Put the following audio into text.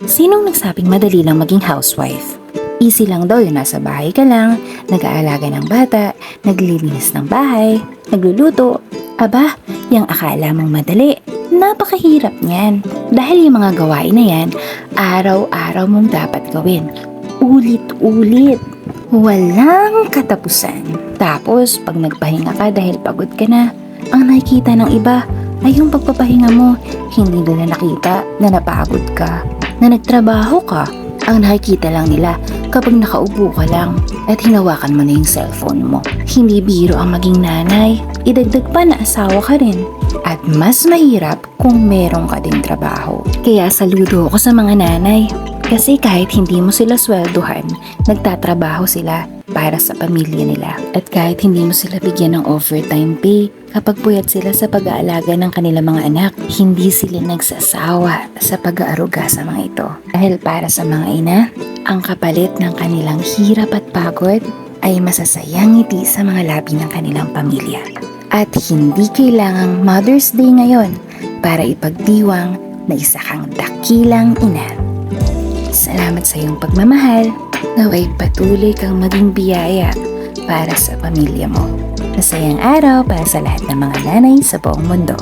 Sinong nagsabing madali lang maging housewife? Easy lang daw yun, nasa bahay ka lang, nag-aalaga ng bata, naglilinis ng bahay, nagluluto. Aba, yung akala mong madali, napakahirap niyan. Dahil yung mga gawain na yan, araw-araw mong dapat gawin. Ulit-ulit. Walang katapusan. Tapos, pag nagpahinga ka dahil pagod ka na, ang nakikita ng iba ay yung pagpapahinga mo. Hindi nila nakita na napagod ka, na nagtrabaho ka. Ang nakikita lang nila kapag nakaupo ka lang at hinawakan mo na yung cellphone mo. Hindi biro ang maging nanay. Idagdag pa na asawa ka rin. At mas mahirap kung meron ka ding trabaho. Kaya saludo ako sa mga nanay. Kasi kahit hindi mo sila swelduhan, nagtatrabaho sila para sa pamilya nila. At kahit hindi mo sila bigyan ng overtime pay, kapag puyat sila sa pag-aalaga ng kanilang mga anak, hindi sila nagsasawa sa pag-aaruga sa mga ito. Dahil para sa mga ina, ang kapalit ng kanilang hirap at pagod ay masasayang ngiti sa mga labi ng kanilang pamilya. At hindi kailangang Mother's Day ngayon para ipagdiwang na isa kang dakilang ina. Salamat sa iyong pagmamahal. Naway patuloy kang maging biyaya para sa pamilya mo. Masayang araw para sa lahat ng mga nanay sa buong mundo.